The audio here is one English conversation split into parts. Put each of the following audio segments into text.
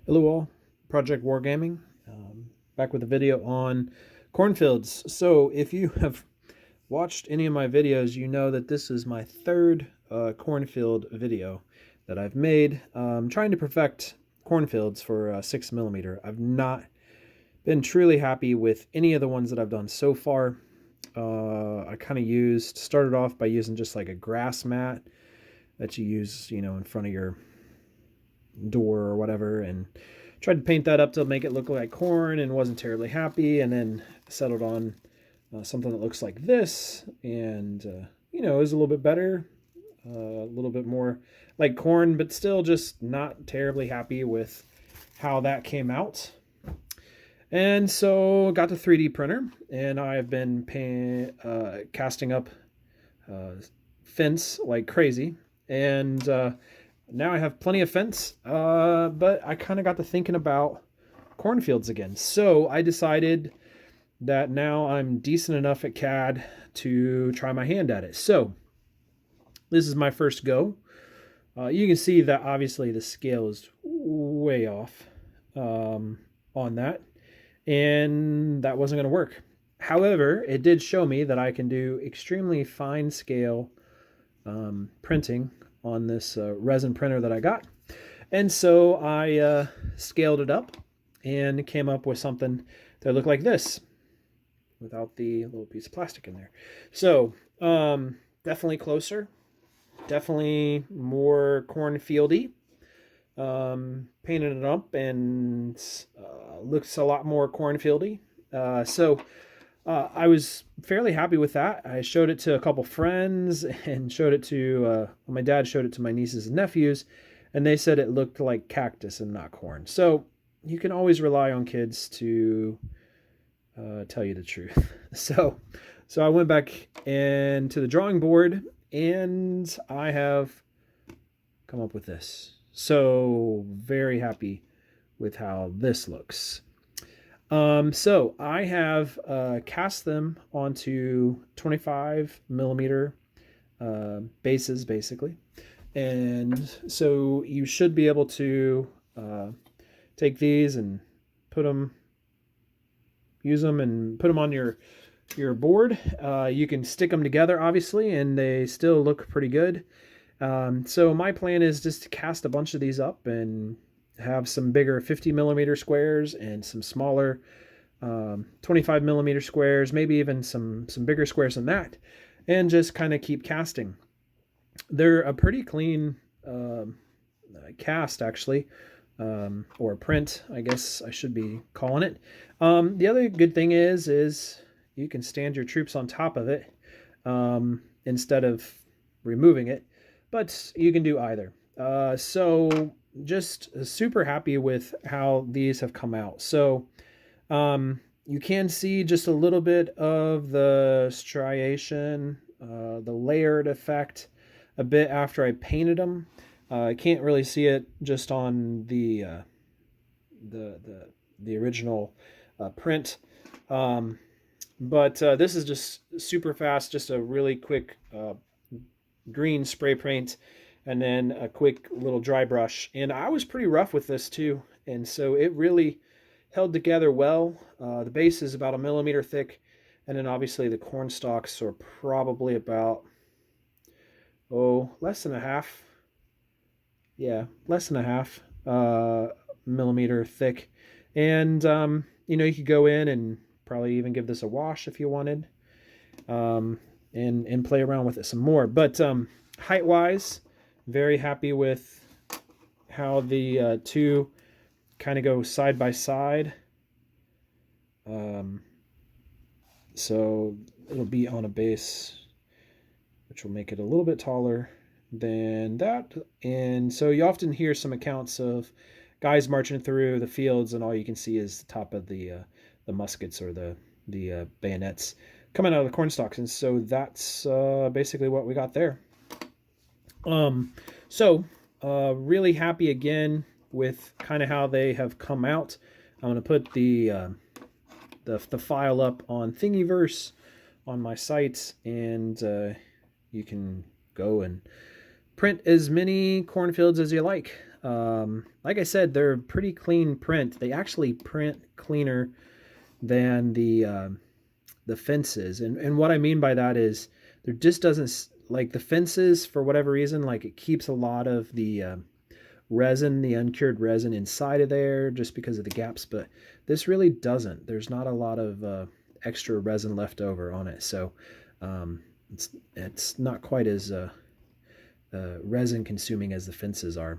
Hello all, Project Wargaming, back with a video on cornfields. So if you have watched any of my videos, you know that this is my third cornfield video that I've made. Trying to perfect cornfields for 6mm. I've not been truly happy with any of the ones that I've done so far. I kind of started off by using just like a grass mat that you use, in front of your door or whatever, and tried to paint that up to make it look like corn, and wasn't terribly happy, and then settled on something that looks like this, and is a little bit better, a little bit more like corn, but still just not terribly happy with how that came out. And so got the 3D printer, and I've been casting up fence like crazy, and now I have plenty of fence, but I kind of got to thinking about cornfields again. So I decided that now I'm decent enough at CAD to try my hand at it. So this is my first go. You can see that obviously the scale is way off on that, and that wasn't going to work. However, it did show me that I can do extremely fine scale printing on this resin printer that I got. And so I scaled it up and came up with something that looked like this without the little piece of plastic in there. So definitely closer, definitely more cornfieldy. Painted it up and looks a lot more cornfieldy. I was fairly happy with that. I showed it to a couple friends and showed it to, my dad showed it to my nieces and nephews, and they said it looked like cactus and not corn. So you can always rely on kids to tell you the truth. So I went back into the drawing board, and I have come up with this. So very happy with how this looks. So I have cast them onto 25mm bases, basically. And so you should be able to take these and use them and put them on your board. You can stick them together, obviously, and they still look pretty good. So my plan is just to cast a bunch of these up and have some bigger 50mm squares and some smaller 25mm squares, maybe even some bigger squares than that, and just kind of keep casting. They're a pretty clean cast, actually, or print, I guess I should be calling it. The other good thing is you can stand your troops on top of it instead of removing it, but you can do either. So just super happy with how these have come out. So you can see just a little bit of the striation, the layered effect a bit after I painted them. I can't really see it just on the original print, but this is just super fast, just a really quick green spray paint, and then a quick little dry brush. And I was pretty rough with this too, and so it really held together well. The base is about 1mm thick, and then obviously the corn stalks are probably about less than a half. Yeah, less than a half millimeter thick. And you could go in and probably even give this a wash if you wanted, and play around with it some more. But height wise, very happy with how the two kind of go side by side. So it'll be on a base which will make it a little bit taller than that. And so you often hear some accounts of guys marching through the fields, and all you can see is the top of the muskets or the bayonets coming out of the corn stalks. And so that's basically what we got there. Really happy again with kind of how they have come out. I'm going to put the file up on Thingiverse on my site, and you can go and print as many cornfields as you like. Like I said, they're pretty clean print. They actually print cleaner than the fences. And what I mean by that is there just doesn't, like the fences, for whatever reason, like it keeps a lot of the resin, the uncured resin inside of there just because of the gaps, but this really doesn't. There's not a lot of extra resin left over on it, so it's not quite as resin consuming as the fences are,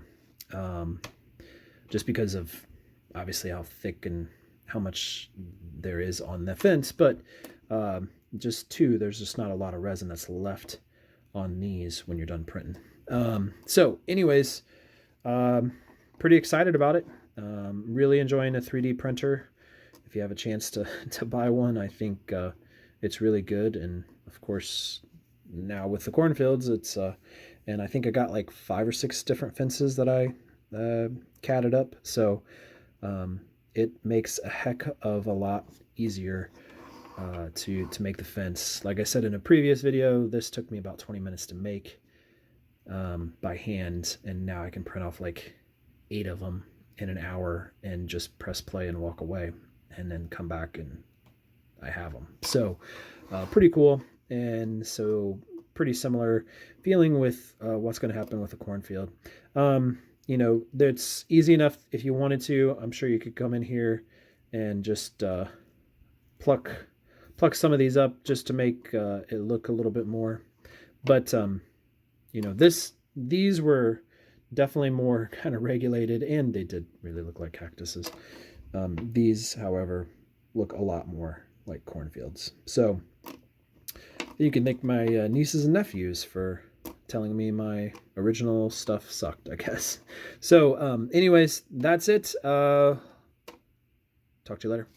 just because of obviously how thick and how much there is on the fence, but just too, there's just not a lot of resin that's left on these when you're done printing. So anyways, pretty excited about it. Really enjoying a 3D printer. If you have a chance to buy one, I think it's really good. And of course, now with the cornfields, it's and I think I got like 5 or 6 different fences that I catted up. So it makes a heck of a lot easier to make the fence. Like I said in a previous video, this took me about 20 minutes to make by hand, and now I can print off like 8 of them in an hour and just press play and walk away, and then come back and I have them. So pretty cool. And so pretty similar feeling with what's going to happen with the cornfield. You know, that's easy enough. If you wanted to, I'm sure you could come in here and just pluck some of these up just to make it look a little bit more. But you know, these were definitely more kind of regulated, and they did really look like cactuses. These, however, look a lot more like cornfields. So you can thank my nieces and nephews for telling me my original stuff sucked, I guess. So anyways, that's it. Talk to you later.